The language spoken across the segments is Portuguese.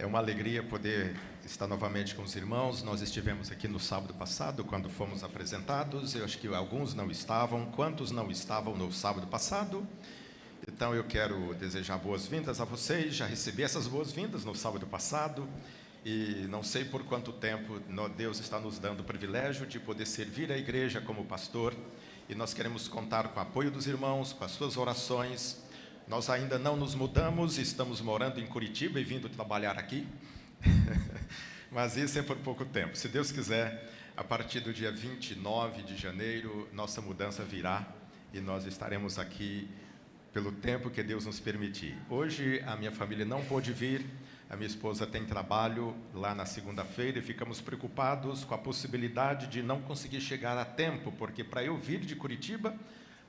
É uma alegria poder estar novamente com os irmãos. Nós estivemos aqui no sábado passado, quando fomos apresentados. Eu acho que alguns não estavam. Quantos não estavam no sábado passado? Então eu quero desejar boas-vindas a vocês. Já recebi essas boas-vindas no sábado passado. E não sei por quanto tempo Deus está nos dando o privilégio de poder servir a igreja como pastor. E nós queremos contar com o apoio dos irmãos, com as suas orações. Nós ainda não nos mudamos, estamos morando em Curitiba e vindo trabalhar aqui. Mas isso é por pouco tempo. Se Deus quiser, a partir do dia 29 de janeiro, nossa mudança virá e nós estaremos aqui pelo tempo que Deus nos permitir. Hoje a minha família não pôde vir, a minha esposa tem trabalho lá na segunda-feira e ficamos preocupados com a possibilidade de não conseguir chegar a tempo, porque para eu vir de Curitiba,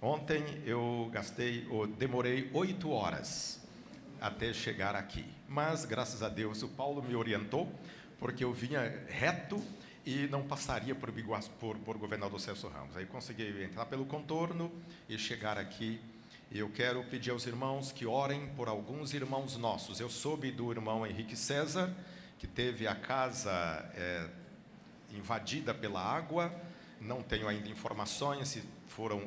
ontem eu demorei 8 horas até chegar aqui. Mas, graças a Deus, o Paulo me orientou, porque eu vinha reto e não passaria por Governador Celso Ramos. Aí consegui entrar pelo contorno e chegar aqui. E eu quero pedir aos irmãos que orem por alguns irmãos nossos. Eu soube do irmão Henrique César, que teve a casa invadida pela água. Não tenho ainda informações se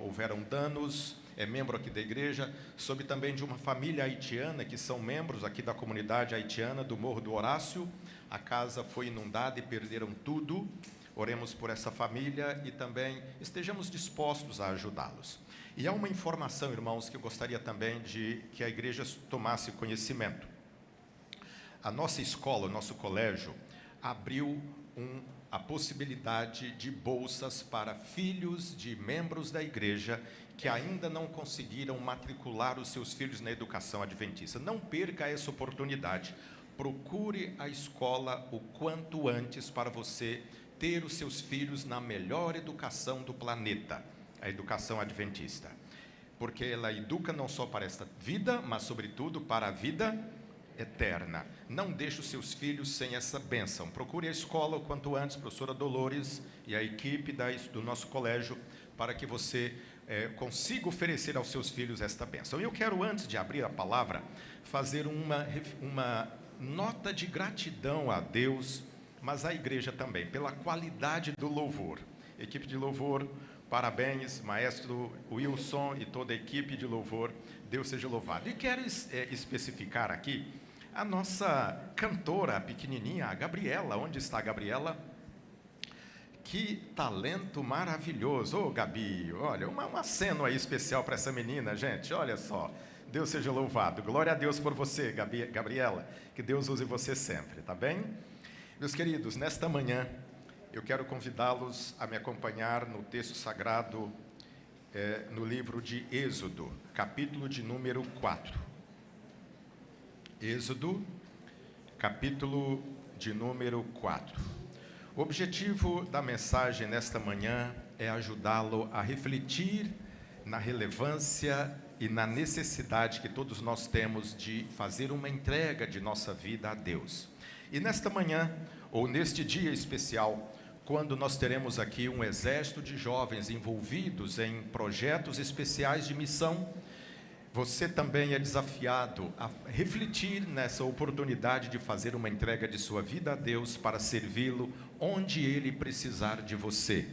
houveram danos. É membro aqui da igreja. Soube também de uma família haitiana, que são membros aqui da comunidade haitiana do Morro do Horácio. A casa foi inundada e perderam tudo. Oremos por essa família e também estejamos dispostos a ajudá-los. E há uma informação, irmãos, que eu gostaria também de que a igreja tomasse conhecimento. A nossa escola, o nosso colégio, abriu a possibilidade de bolsas para filhos de membros da igreja que ainda não conseguiram matricular os seus filhos na educação adventista. Não perca essa oportunidade. Procure a escola o quanto antes para você ter os seus filhos na melhor educação do planeta, a educação adventista. Porque ela educa não só para esta vida, mas sobretudo para a vida eterna. Não deixe os seus filhos sem essa bênção. Procure a escola o quanto antes, professora Dolores e a equipe do nosso colégio, para que você consiga oferecer aos seus filhos esta bênção. Eu quero, antes de abrir a palavra, fazer uma nota de gratidão a Deus, mas à igreja também, pela qualidade do louvor. Equipe de louvor, parabéns, maestro Wilson e toda a equipe de louvor, Deus seja louvado. E quero especificar aqui a nossa cantora pequenininha, a Gabriela. Onde está a Gabriela? Que talento maravilhoso. Ô, Gabi, olha, um aceno aí especial para essa menina, gente, olha só. Deus seja louvado. Glória a Deus por você, Gabriela. Que Deus use você sempre, tá bem? Meus queridos, nesta manhã, eu quero convidá-los a me acompanhar no texto sagrado, no livro de Êxodo, capítulo de número 4. Êxodo, capítulo de número 4. O objetivo da mensagem nesta manhã é ajudá-lo a refletir na relevância e na necessidade que todos nós temos de fazer uma entrega de nossa vida a Deus. E nesta manhã, ou neste dia especial, quando nós teremos aqui um exército de jovens envolvidos em projetos especiais de missão, você também é desafiado a refletir nessa oportunidade de fazer uma entrega de sua vida a Deus para servi-lo onde Ele precisar de você.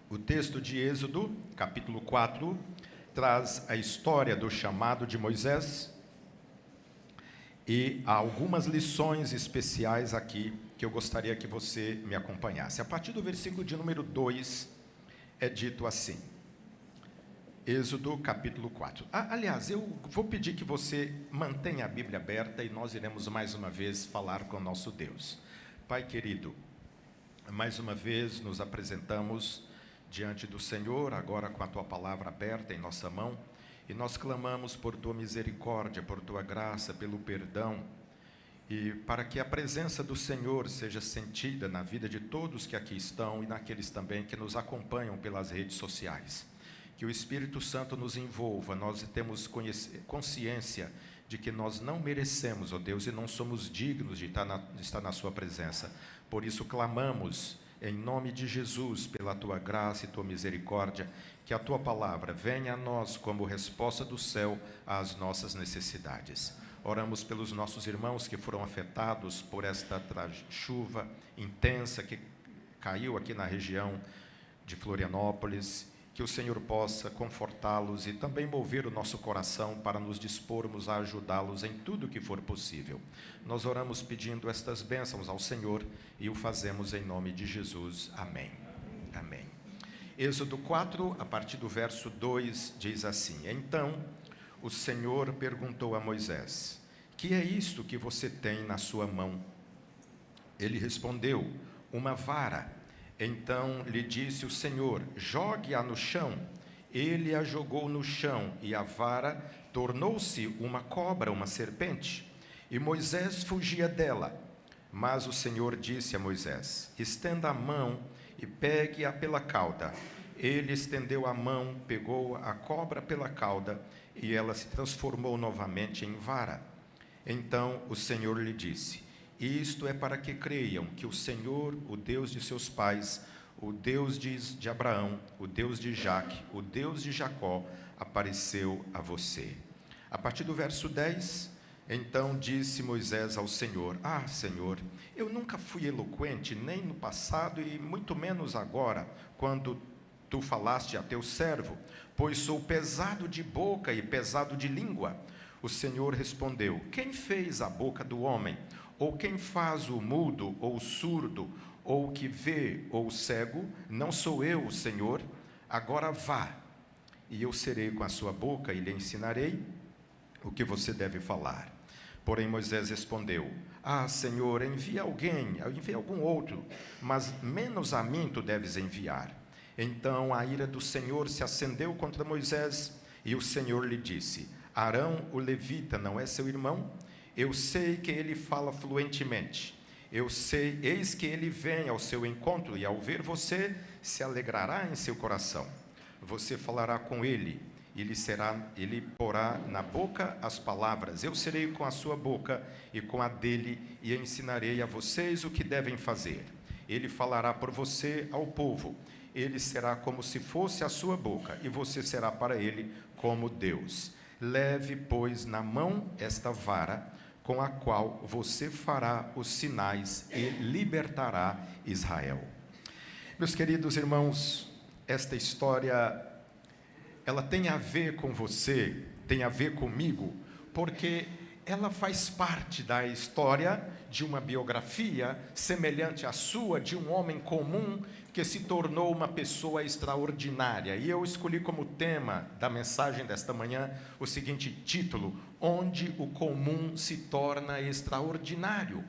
O texto de Êxodo, capítulo 4, traz a história do chamado de Moisés e há algumas lições especiais aqui que eu gostaria que você me acompanhasse. A partir do versículo de número 2, é dito assim, Êxodo capítulo 4. Aliás, eu vou pedir que você mantenha a Bíblia aberta e nós iremos mais uma vez falar com o nosso Deus. Pai querido, mais uma vez nos apresentamos diante do Senhor, agora com a Tua palavra aberta em nossa mão, e nós clamamos por Tua misericórdia, por Tua graça, pelo perdão, e para que a presença do Senhor seja sentida na vida de todos que aqui estão e naqueles também que nos acompanham pelas redes sociais. Que o Espírito Santo nos envolva. Nós temos consciência de que nós não merecemos, ó Deus, e não somos dignos de estar na Sua presença. Por isso clamamos, em nome de Jesus, pela Tua graça e Tua misericórdia, que a Tua palavra venha a nós como resposta do céu às nossas necessidades. Oramos pelos nossos irmãos que foram afetados por esta chuva intensa que caiu aqui na região de Florianópolis. Que o Senhor possa confortá-los e também mover o nosso coração para nos dispormos a ajudá-los em tudo que for possível. Nós oramos pedindo estas bênçãos ao Senhor e o fazemos em nome de Jesus. Amém. Amém. Êxodo 4, a partir do verso 2, diz assim: Então o Senhor perguntou a Moisés: Que é isto que você tem na sua mão? Ele respondeu: Uma vara. Então lhe disse o Senhor: Jogue-a no chão. Ele a jogou no chão, e a vara tornou-se uma cobra, uma serpente. E Moisés fugia dela. Mas o Senhor disse a Moisés: Estenda a mão e pegue-a pela cauda. Ele estendeu a mão, pegou a cobra pela cauda, e ela se transformou novamente em vara. Então o Senhor lhe disse: Isto é para que creiam que o Senhor, o Deus de seus pais, o Deus de Abraão, o Deus de Isaque, o Deus de Jacó, apareceu a você. A partir do verso 10, então disse Moisés ao Senhor: Ah, Senhor, eu nunca fui eloquente, nem no passado e muito menos agora, quando tu falaste a teu servo, pois sou pesado de boca e pesado de língua. O Senhor respondeu: Quem fez a boca do homem? Ou quem faz o mudo, ou o surdo, ou o que vê, ou o cego? Não sou eu, o Senhor? Agora vá, e eu serei com a sua boca, e lhe ensinarei o que você deve falar. Porém Moisés respondeu: Ah, Senhor, envia algum outro, mas menos a mim tu deves enviar. Então a ira do Senhor se acendeu contra Moisés, e o Senhor lhe disse: Arão, o levita, não é seu irmão? Eu sei que ele fala fluentemente. Eis que ele vem ao seu encontro, e ao ver você, se alegrará em seu coração. Você falará com ele, ele porá na boca as palavras. Eu serei com a sua boca e com a dele, e ensinarei a vocês o que devem fazer. Ele falará por você ao povo. Ele será como se fosse a sua boca, e você será para ele como Deus. Leve, pois, na mão esta vara, com a qual você fará os sinais e libertará Israel. Meus queridos irmãos, esta história, ela tem a ver com você, tem a ver comigo, porque ela faz parte da história de uma biografia semelhante à sua, de um homem comum que se tornou uma pessoa extraordinária. E eu escolhi como tema da mensagem desta manhã o seguinte título: Onde o comum se torna extraordinário.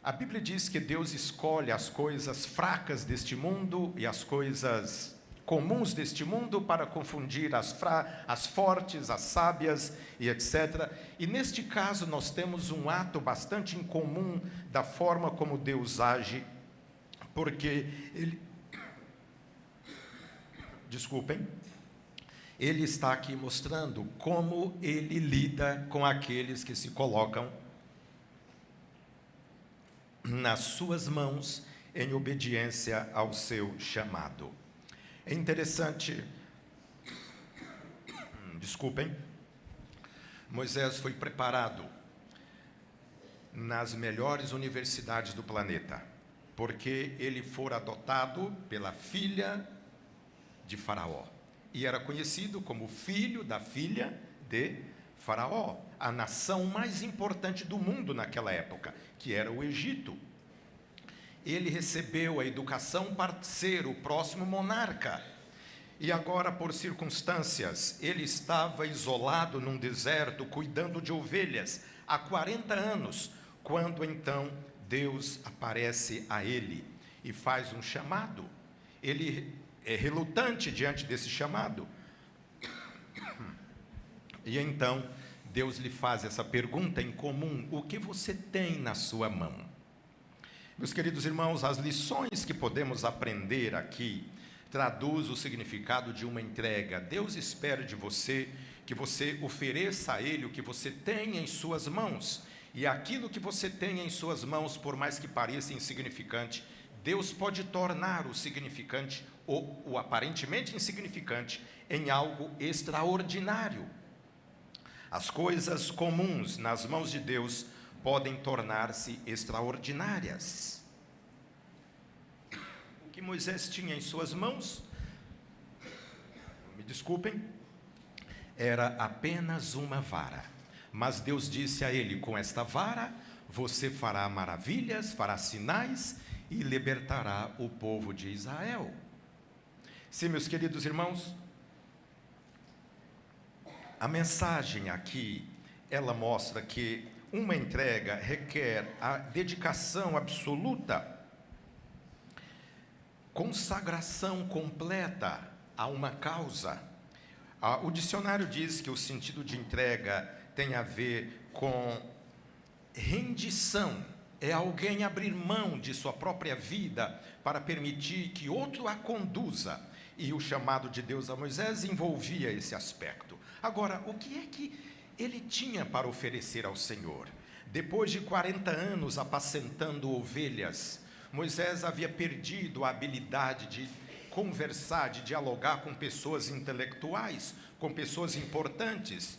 A Bíblia diz que Deus escolhe as coisas fracas deste mundo e as coisas comuns deste mundo para confundir as fortes, as sábias e etc. E neste caso nós temos um ato bastante incomum da forma como Deus age, porque ele está aqui mostrando como ele lida com aqueles que se colocam nas suas mãos em obediência ao seu chamado. É interessante, Moisés foi preparado nas melhores universidades do planeta, porque ele fora adotado pela filha de Faraó, e era conhecido como filho da filha de Faraó, a nação mais importante do mundo naquela época, que era o Egito. Ele recebeu a educação para ser o próximo monarca, e agora, por circunstâncias, ele estava isolado num deserto, cuidando de ovelhas, há 40 anos, quando então Deus aparece a ele e faz um chamado. Ele é relutante diante desse chamado. E então Deus lhe faz essa pergunta em comum: o que você tem na sua mão? Meus queridos irmãos, as lições que podemos aprender aqui traduz o significado de uma entrega. Deus espera de você que você ofereça a Ele o que você tem em suas mãos. E aquilo que você tem em suas mãos, por mais que pareça insignificante, Deus pode tornar o significante, ou o aparentemente insignificante, em algo extraordinário. As coisas comuns nas mãos de Deus podem tornar-se extraordinárias. O que Moisés tinha em suas mãos, me desculpem, era apenas uma vara. Mas Deus disse a ele: com esta vara você fará maravilhas, fará sinais e libertará o povo de Israel. Sim, meus queridos irmãos, a mensagem aqui, ela mostra que uma entrega requer a dedicação absoluta, consagração completa a uma causa. O dicionário diz que o sentido de entrega tem a ver com rendição. É alguém abrir mão de sua própria vida para permitir que outro a conduza. E o chamado de Deus a Moisés envolvia esse aspecto. Agora, o que é que ele tinha para oferecer ao Senhor? Depois de 40 anos apacentando ovelhas, Moisés havia perdido a habilidade de conversar, de dialogar com pessoas intelectuais, com pessoas importantes.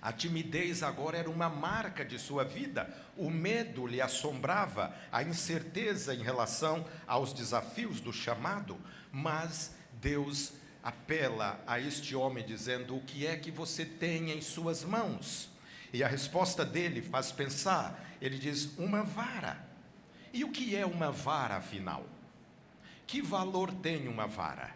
A timidez agora era uma marca de sua vida, o medo lhe assombrava, a incerteza em relação aos desafios do chamado, mas Deus apela a este homem dizendo: o que é que você tem em suas mãos? E a resposta dele faz pensar. Ele diz: uma vara. E o que é uma vara, afinal? Que valor tem uma vara?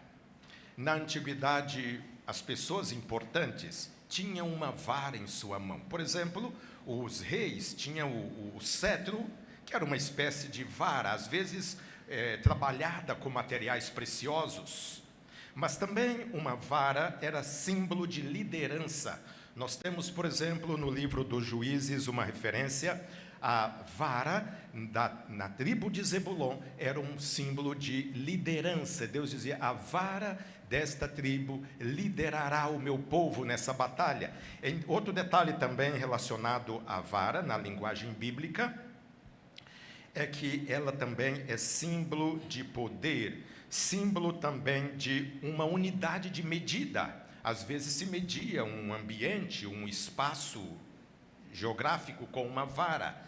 Na antiguidade, as pessoas importantes tinham uma vara em sua mão. Por exemplo, os reis tinham o cetro, que era uma espécie de vara, às vezes trabalhada com materiais preciosos. Mas também uma vara era símbolo de liderança. Nós temos, por exemplo, no livro dos Juízes, uma referência. A vara na tribo de Zebulon era um símbolo de liderança. Deus dizia: a vara desta tribo liderará o meu povo nessa batalha. Outro detalhe também relacionado à vara, na linguagem bíblica, é que ela também é símbolo de poder, símbolo também de uma unidade de medida. Às vezes se media um ambiente, um espaço geográfico com uma vara.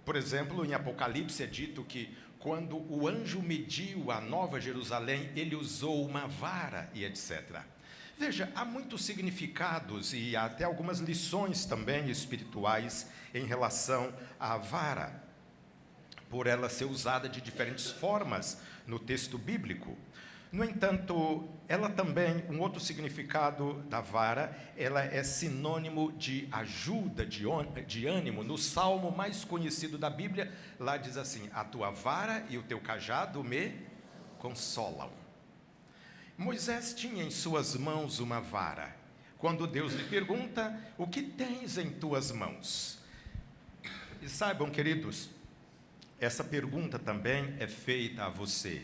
Por exemplo, em Apocalipse é dito que quando o anjo mediu a Nova Jerusalém, ele usou uma vara e etc. Veja, há muitos significados e até algumas lições também espirituais em relação à vara, por ela ser usada de diferentes formas no texto bíblico. No entanto, ela também, um outro significado da vara, ela é sinônimo de ajuda, de ânimo. No salmo mais conhecido da Bíblia, lá diz assim: a tua vara e o teu cajado me consolam. Moisés tinha em suas mãos uma vara. Quando Deus lhe pergunta: o que tens em tuas mãos? E saibam, queridos, essa pergunta também é feita a você.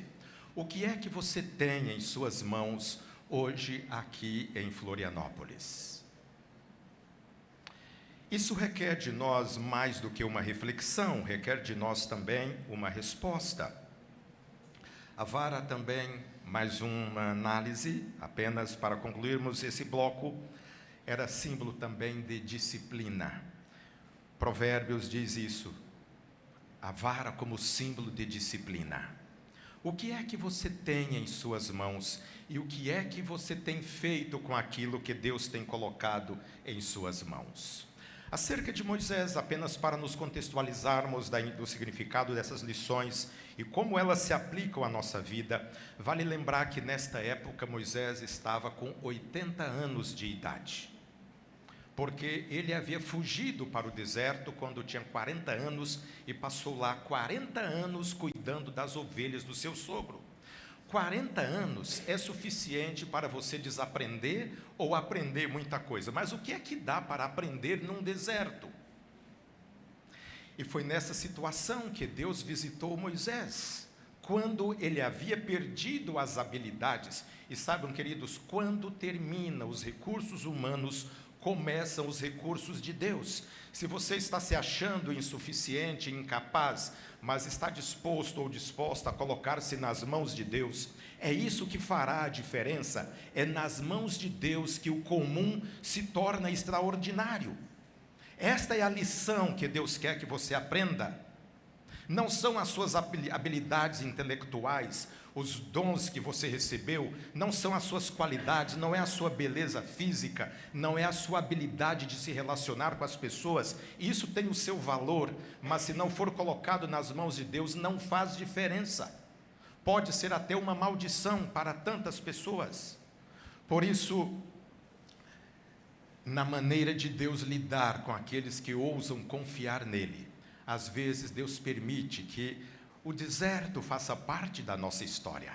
O que é que você tem em suas mãos hoje aqui em Florianópolis? Isso requer de nós mais do que uma reflexão, requer de nós também uma resposta. A vara também, mais uma análise, apenas para concluirmos esse bloco, era símbolo também de disciplina. Provérbios diz isso, a vara como símbolo de disciplina. O que é que você tem em suas mãos e o que é que você tem feito com aquilo que Deus tem colocado em suas mãos? Acerca de Moisés, apenas para nos contextualizarmos do significado dessas lições e como elas se aplicam à nossa vida, vale lembrar que nesta época Moisés estava com 80 anos de idade, porque ele havia fugido para o deserto quando tinha 40 anos e passou lá 40 anos cuidando das ovelhas do seu sogro. 40 anos é suficiente para você desaprender ou aprender muita coisa, mas o que é que dá para aprender num deserto? E foi nessa situação que Deus visitou Moisés, quando ele havia perdido as habilidades. E saibam, queridos, quando termina os recursos humanos começam os recursos de Deus. Se você está se achando insuficiente, incapaz, mas está disposto ou disposta a colocar-se nas mãos de Deus, é isso que fará a diferença. É nas mãos de Deus que o comum se torna extraordinário. Esta é a lição que Deus quer que você aprenda. Não são as suas habilidades intelectuais, os dons que você recebeu, não são as suas qualidades, não é a sua beleza física, não é a sua habilidade de se relacionar com as pessoas. Isso tem o seu valor, mas se não for colocado nas mãos de Deus, não faz diferença. Pode ser até uma maldição para tantas pessoas. Por isso, na maneira de Deus lidar com aqueles que ousam confiar nele, às vezes Deus permite que o deserto faça parte da nossa história.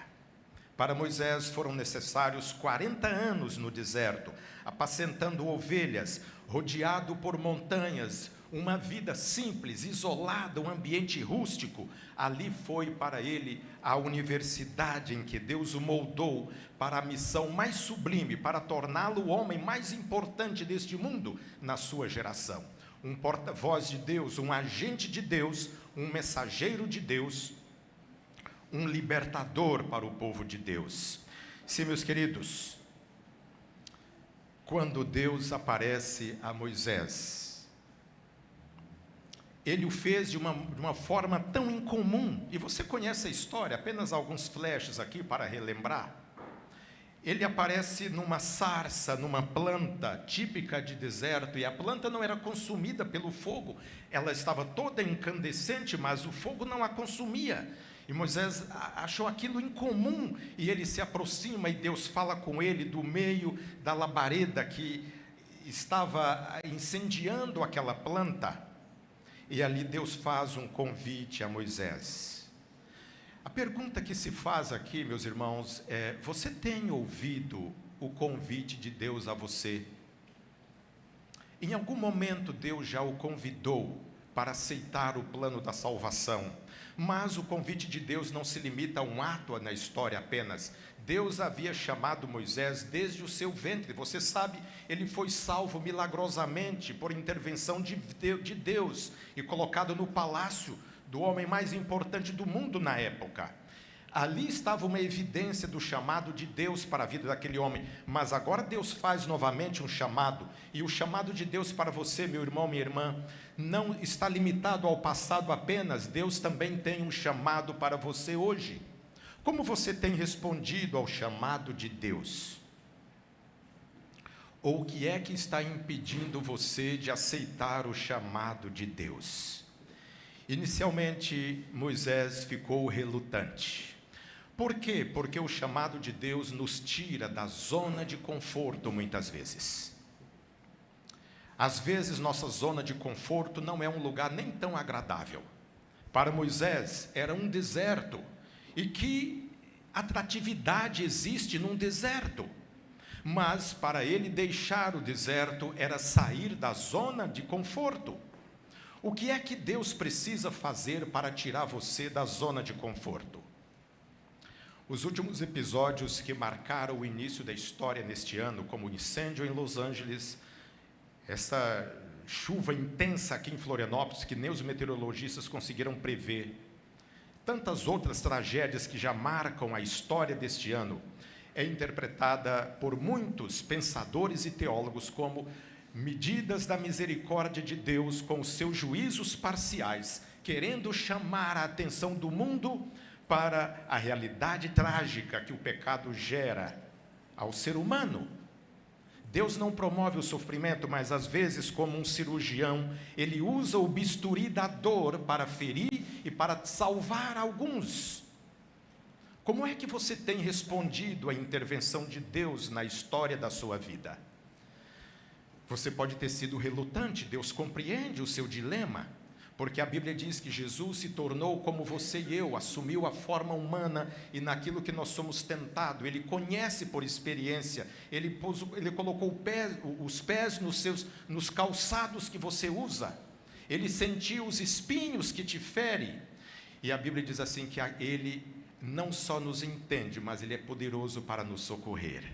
Para Moisés foram necessários 40 anos no deserto, apacentando ovelhas, rodeado por montanhas, uma vida simples, isolada, um ambiente rústico. Ali foi para ele a universidade em que Deus o moldou para a missão mais sublime, para torná-lo o homem mais importante deste mundo na sua geração. Um porta-voz de Deus, um agente de Deus, um mensageiro de Deus, um libertador para o povo de Deus. Sim, meus queridos, quando Deus aparece a Moisés, ele o fez de uma forma tão incomum, e você conhece a história, apenas alguns flashes aqui para relembrar. Ele aparece numa sarça, numa planta típica de deserto, e a planta não era consumida pelo fogo, ela estava toda incandescente, mas o fogo não a consumia. E Moisés achou aquilo incomum, e ele se aproxima, e Deus fala com ele do meio da labareda que estava incendiando aquela planta, e ali Deus faz um convite a Moisés. A pergunta que se faz aqui, meus irmãos, é: você tem ouvido o convite de Deus a você? Em algum momento Deus já o convidou para aceitar o plano da salvação, mas o convite de Deus não se limita a um ato na história apenas. Deus havia chamado Moisés desde o seu ventre. Você sabe, ele foi salvo milagrosamente por intervenção de Deus e colocado no palácio do homem mais importante do mundo na época. Ali estava uma evidência do chamado de Deus para a vida daquele homem, mas agora Deus faz novamente um chamado, e o chamado de Deus para você, meu irmão, minha irmã, não está limitado ao passado apenas. Deus também tem um chamado para você hoje. Como você tem respondido ao chamado de Deus? Ou o que é que está impedindo você de aceitar o chamado de Deus? Inicialmente, Moisés ficou relutante. Por quê? Porque o chamado de Deus nos tira da zona de conforto muitas vezes. Às vezes, nossa zona de conforto não é um lugar nem tão agradável. Para Moisés, era um deserto. E que atratividade existe num deserto? Mas, para ele deixar o deserto, era sair da zona de conforto. O que é que Deus precisa fazer para tirar você da zona de conforto? Os últimos episódios que marcaram o início da história neste ano, como o incêndio em Los Angeles, essa chuva intensa aqui em Florianópolis, que nem os meteorologistas conseguiram prever, tantas outras tragédias que já marcam a história deste ano, é interpretada por muitos pensadores e teólogos como medidas da misericórdia de Deus com os seus juízos parciais, querendo chamar a atenção do mundo para a realidade trágica que o pecado gera ao ser humano. Deus não promove o sofrimento, mas às vezes, como um cirurgião, ele usa o bisturi da dor para ferir e para salvar alguns. Como é que você tem respondido à intervenção de Deus na história da sua vida? Você pode ter sido relutante, Deus compreende o seu dilema, porque a Bíblia diz que Jesus se tornou como você e eu, assumiu a forma humana, e naquilo que nós somos tentados, Ele conhece por experiência, Ele colocou os pés nos calçados que você usa, Ele sentiu os espinhos que te ferem, e a Bíblia diz assim que Ele não só nos entende, mas Ele é poderoso para nos socorrer.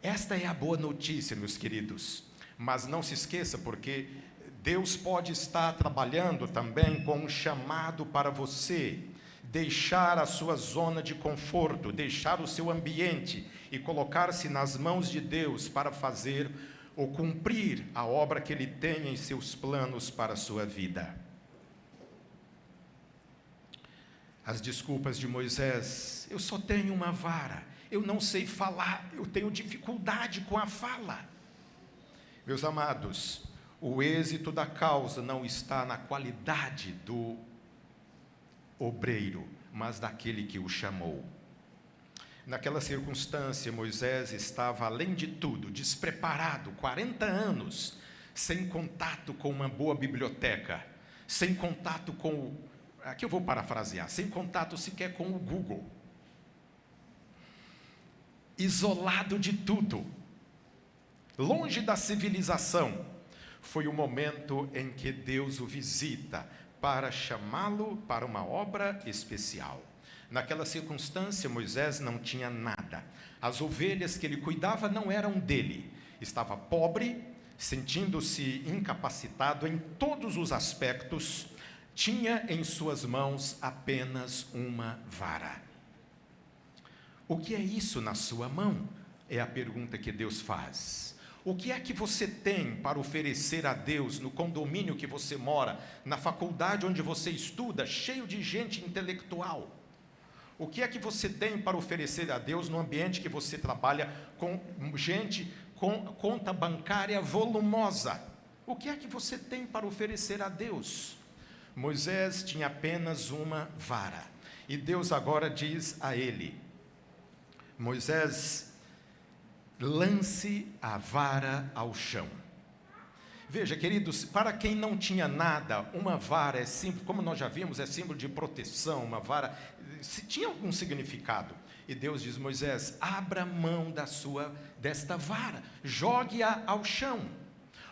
Esta é a boa notícia, meus queridos. Mas não se esqueça, porque Deus pode estar trabalhando também com um chamado para você deixar a sua zona de conforto, deixar o seu ambiente e colocar-se nas mãos de Deus para fazer ou cumprir a obra que Ele tem em seus planos para a sua vida. As desculpas de Moisés: eu só tenho uma vara, eu não sei falar, eu tenho dificuldade com a fala. Meus amados, o êxito da causa não está na qualidade do obreiro, mas daquele que o chamou. Naquela circunstância, Moisés estava, além de tudo, despreparado, 40 anos, sem contato com uma boa biblioteca, sem contato com, aqui eu vou parafrasear, sem contato sequer com o Google, isolado de tudo, longe da civilização. Foi o momento em que Deus o visita para chamá-lo para uma obra especial. Naquela circunstância, Moisés não tinha nada. As ovelhas que ele cuidava não eram dele. Estava pobre, sentindo-se incapacitado em todos os aspectos. Tinha em suas mãos apenas uma vara. O que é isso na sua mão? É a pergunta que Deus faz. O que é que você tem para oferecer a Deus no condomínio que você mora, na faculdade onde você estuda, cheio de gente intelectual? O que é que você tem para oferecer a Deus no ambiente que você trabalha com gente com conta bancária volumosa? O que é que você tem para oferecer a Deus? Moisés tinha apenas uma vara. E Deus agora diz a ele: Moisés, lance a vara ao chão. Veja, queridos, para quem não tinha nada, uma vara é símbolo, como nós já vimos, é símbolo de proteção. Uma vara tinha algum significado. E Deus diz: Moisés, abra mão desta vara, jogue-a ao chão.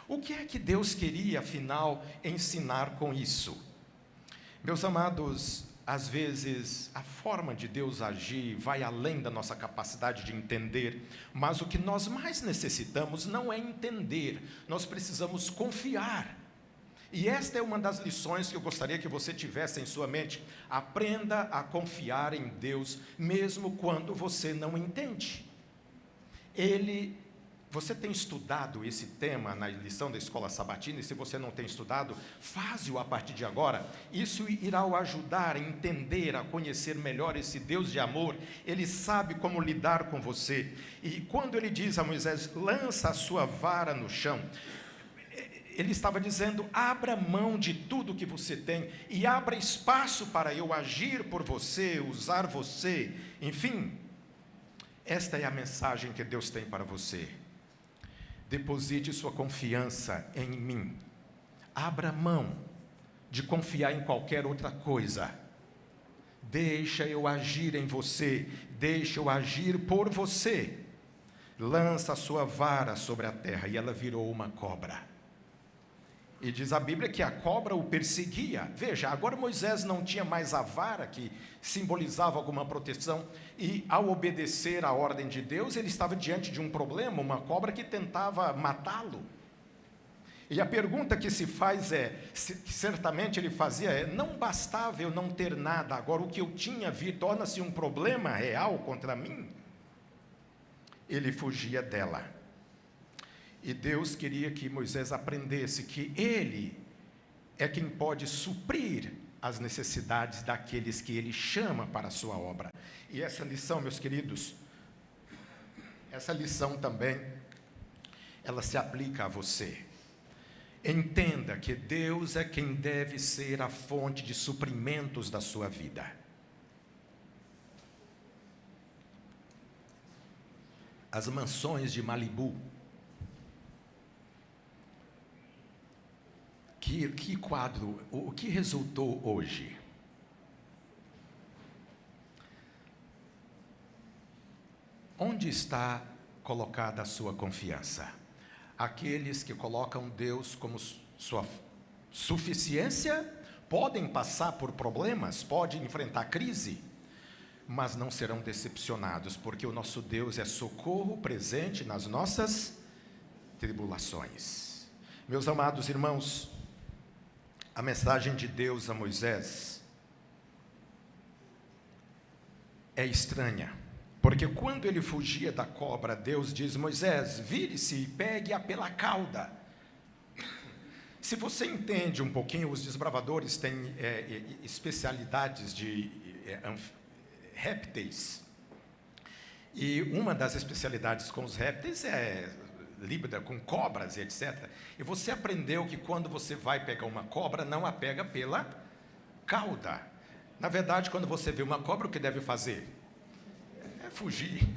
O que é que Deus queria, afinal, ensinar com isso? Meus amados, às vezes a forma de Deus agir vai além da nossa capacidade de entender, mas o que nós mais necessitamos não é entender, nós precisamos confiar. E esta é uma das lições que eu gostaria que você tivesse em sua mente. Aprenda a confiar em Deus, mesmo quando você não entende. Você tem estudado esse tema na lição da Escola Sabatina, e se você não tem estudado, faze-o a partir de agora. Isso irá o ajudar a entender, a conhecer melhor esse Deus de amor. Ele sabe como lidar com você. E quando ele diz a Moisés: lança a sua vara no chão, ele estava dizendo: abra mão de tudo que você tem e abra espaço para eu agir por você, usar você. Enfim, esta é a mensagem que Deus tem para você. Deposite sua confiança em mim. Abra mão de confiar em qualquer outra coisa. Deixa eu agir em você. Deixa eu agir por você. Lança a sua vara sobre a terra, e ela virou uma cobra. E diz a Bíblia que a cobra o perseguia. Veja, agora Moisés não tinha mais a vara que simbolizava alguma proteção, e ao obedecer à ordem de Deus, ele estava diante de um problema, uma cobra que tentava matá-lo. E a pergunta que se faz que certamente ele fazia não bastava eu não ter nada, agora o que eu tinha torna-se um problema real contra mim. Ele fugia dela. E Deus queria que Moisés aprendesse que ele é quem pode suprir as necessidades daqueles que ele chama para a sua obra. E essa lição, meus queridos, essa lição também, ela se aplica a você. Entenda que Deus é quem deve ser a fonte de suprimentos da sua vida. As mansões de Malibu, que quadro, o que resultou hoje? Onde está colocada a sua confiança? Aqueles que colocam Deus como sua suficiência podem passar por problemas, podem enfrentar crise, mas não serão decepcionados, porque o nosso Deus é socorro presente nas nossas tribulações. Meus amados irmãos, a mensagem de Deus a Moisés é estranha, porque quando ele fugia da cobra, Deus diz: Moisés, vire-se e pegue-a pela cauda. Se você entende um pouquinho, os desbravadores têm especialidades de répteis, e uma das especialidades com os répteis é lida com cobras e etc. E você aprendeu que quando você vai pegar uma cobra, não a pega pela cauda. Na verdade, quando você vê uma cobra, o que deve fazer? É fugir.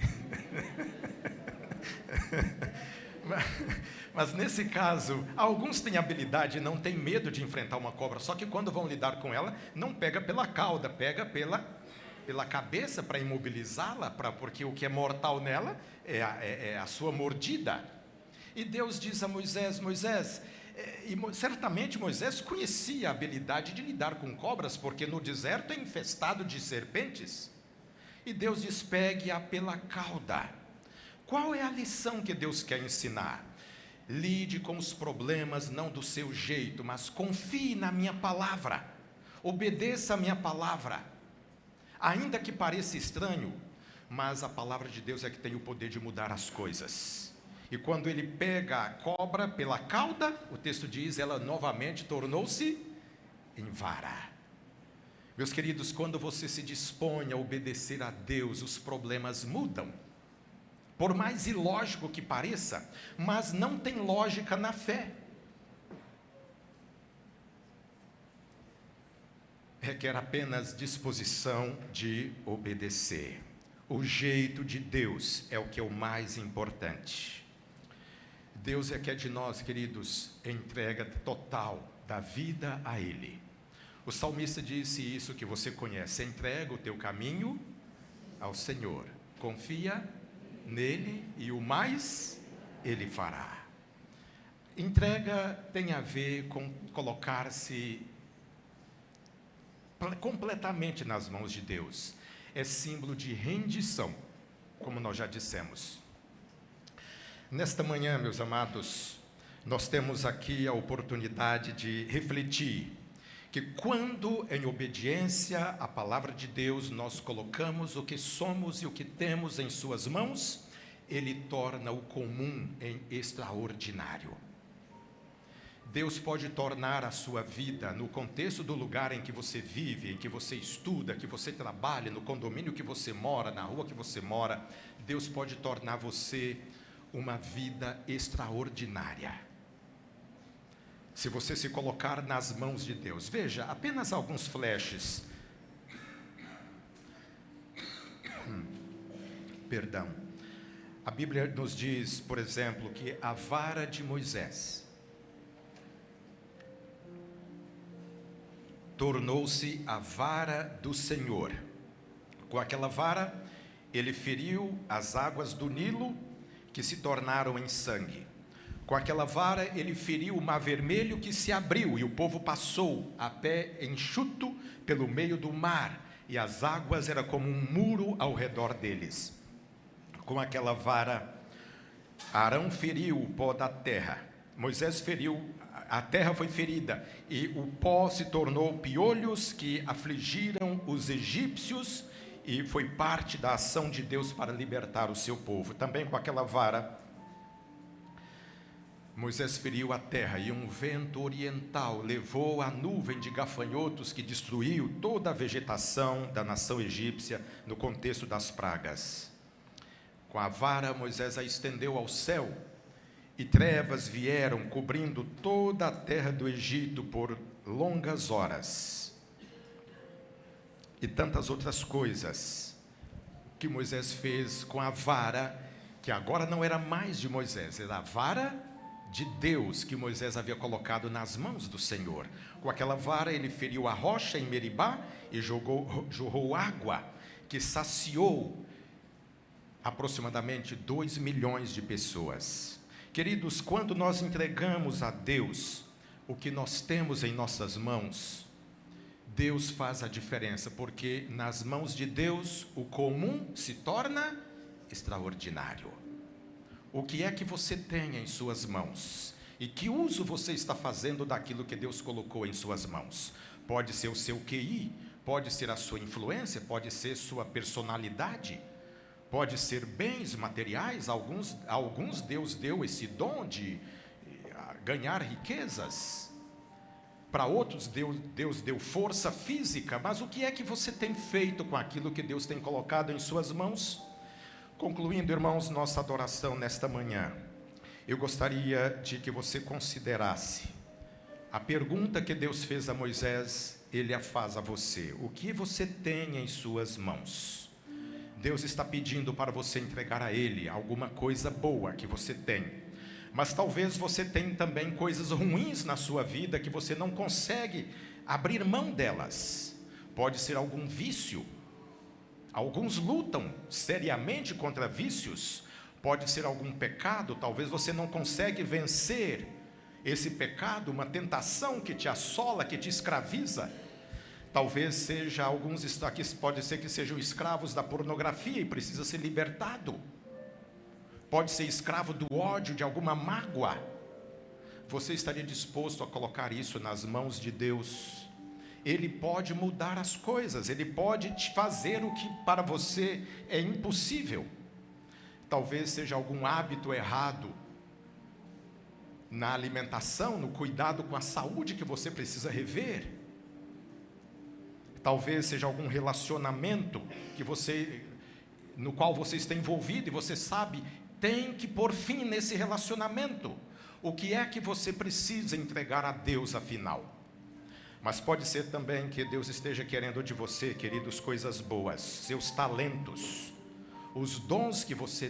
Mas nesse caso, alguns têm habilidade e não têm medo de enfrentar uma cobra, só que quando vão lidar com ela, não pega pela cauda, pega pela cabeça para imobilizá-la, porque o que é mortal nela é a sua mordida. E Deus diz a Moisés: Moisés, certamente Moisés conhecia a habilidade de lidar com cobras, porque no deserto é infestado de serpentes. E Deus diz: pegue-a pela cauda. Qual é a lição que Deus quer ensinar? Lide com os problemas não do seu jeito, mas confie na minha palavra, obedeça a minha palavra, ainda que pareça estranho, mas a palavra de Deus é que tem o poder de mudar as coisas. E quando ele pega a cobra pela cauda, o texto diz, ela novamente tornou-se em vara. Meus queridos, quando você se dispõe a obedecer a Deus, os problemas mudam. Por mais ilógico que pareça, mas não tem lógica na fé. Requer apenas disposição de obedecer. O jeito de Deus é o que é o mais importante. Deus requer de nós, queridos, entrega total da vida a Ele. O salmista disse isso que você conhece: entrega o teu caminho ao Senhor, confia nele e o mais Ele fará. Entrega tem a ver com colocar-se completamente nas mãos de Deus. É símbolo de rendição, como nós já dissemos. Nesta manhã, meus amados, nós temos aqui a oportunidade de refletir que quando, em obediência à palavra de Deus, nós colocamos o que somos e o que temos em suas mãos, Ele torna o comum em extraordinário. Deus pode tornar a sua vida, no contexto do lugar em que você vive, em que você estuda, que você trabalha, no condomínio que você mora, na rua que você mora, Deus pode tornar você uma vida extraordinária. Se você se colocar nas mãos de Deus. Veja, apenas alguns flashes. Perdão. A Bíblia nos diz, por exemplo, que a vara de Moisés tornou-se a vara do Senhor. Com aquela vara, ele feriu as águas do Nilo, que se tornaram em sangue. Com aquela vara, ele feriu o mar vermelho, que se abriu, e o povo passou a pé enxuto pelo meio do mar, e as águas eram como um muro ao redor deles. Com aquela vara, Arão feriu o pó da terra, Moisés feriu, a terra foi ferida, e o pó se tornou piolhos que afligiram os egípcios, e foi parte da ação de Deus para libertar o seu povo. Também com aquela vara, Moisés feriu a terra, e um vento oriental levou a nuvem de gafanhotos que destruiu toda a vegetação da nação egípcia no contexto das pragas. Com a vara, Moisés a estendeu ao céu, e trevas vieram cobrindo toda a terra do Egito por longas horas. E tantas outras coisas que Moisés fez com a vara, que agora não era mais de Moisés, era a vara de Deus que Moisés havia colocado nas mãos do Senhor. Com aquela vara ele feriu a rocha em Meribá e jorrou água que saciou aproximadamente 2 milhões de pessoas. Queridos, quando nós entregamos a Deus o que nós temos em nossas mãos, Deus faz a diferença, porque nas mãos de Deus o comum se torna extraordinário. O que é que você tem em suas mãos? E que uso você está fazendo daquilo que Deus colocou em suas mãos? Pode ser o seu QI, pode ser a sua influência, pode ser sua personalidade, pode ser bens materiais. Alguns Deus deu esse dom de ganhar riquezas. Para outros, Deus deu força física, mas o que é que você tem feito com aquilo que Deus tem colocado em suas mãos? Concluindo, irmãos, nossa adoração nesta manhã, eu gostaria de que você considerasse a pergunta que Deus fez a Moisés, Ele a faz a você. O que você tem em suas mãos? Deus está pedindo para você entregar a Ele alguma coisa boa que você tem. Mas talvez você tenha também coisas ruins na sua vida que você não consegue abrir mão delas. Pode ser algum vício. Alguns lutam seriamente contra vícios. Pode ser algum pecado, talvez você não consegue vencer esse pecado, uma tentação que te assola, que te escraviza. Talvez seja alguns aqui, pode ser que sejam escravos da pornografia e precisa ser libertado. Pode ser escravo do ódio, de alguma mágoa. Você estaria disposto a colocar isso nas mãos de Deus? Ele pode mudar as coisas, Ele pode te fazer o que para você é impossível. Talvez seja algum hábito errado na alimentação, no cuidado com a saúde que você precisa rever. Talvez seja algum relacionamento no qual você está envolvido e você sabe, tem que pôr fim nesse relacionamento. O que é que você precisa entregar a Deus afinal? Mas pode ser também que Deus esteja querendo de você, queridos, coisas boas, seus talentos, os dons que você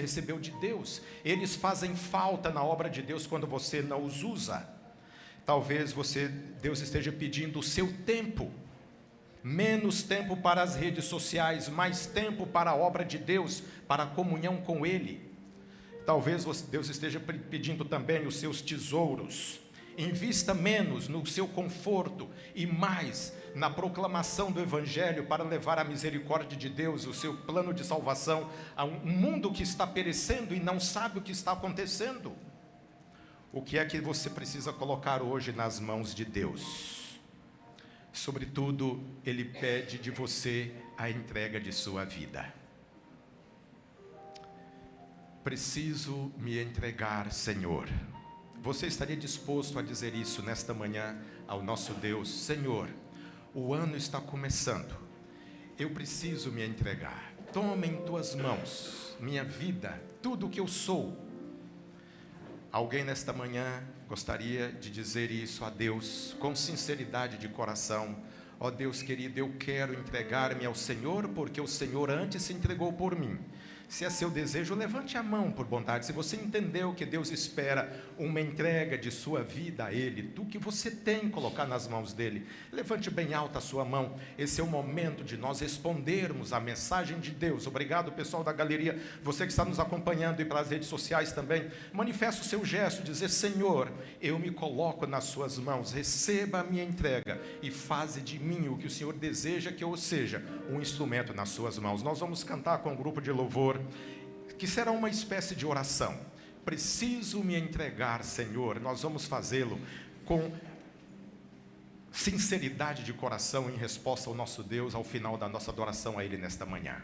recebeu de Deus, eles fazem falta na obra de Deus quando você não os usa. Talvez Deus esteja pedindo o seu tempo, menos tempo para as redes sociais, mais tempo para a obra de Deus, para a comunhão com Ele. Talvez Deus esteja pedindo também os seus tesouros. Invista menos no seu conforto e mais na proclamação do Evangelho para levar a misericórdia de Deus, o seu plano de salvação a um mundo que está perecendo e não sabe o que está acontecendo. O que é que você precisa colocar hoje nas mãos de Deus? Sobretudo, Ele pede de você a entrega de sua vida. Preciso me entregar, Senhor. Você estaria disposto a dizer isso nesta manhã ao nosso Deus? Senhor, o ano está começando, eu preciso me entregar. Toma em tuas mãos minha vida, tudo o que eu sou. Alguém nesta manhã gostaria de dizer isso a Deus com sinceridade de coração? Ó Deus querido, eu quero entregar-me ao Senhor, porque o Senhor antes se entregou por mim. Se é seu desejo, levante a mão por bondade. Se você entendeu que Deus espera uma entrega de sua vida a Ele, do que você tem, colocar nas mãos dEle, levante bem alta a sua mão. Esse é o momento de nós respondermos à mensagem de Deus. Obrigado, pessoal da galeria, você que está nos acompanhando e pelas redes sociais também. Manifesta o seu gesto, dizer: Senhor, eu me coloco nas suas mãos, receba a minha entrega e faze de mim o que o Senhor deseja que eu seja, um instrumento nas suas mãos. Nós vamos cantar com um grupo de louvor, que será uma espécie de oração. Preciso me entregar, Senhor. Nós vamos fazê-lo com sinceridade de coração, em resposta ao nosso Deus, ao final da nossa adoração a Ele nesta manhã.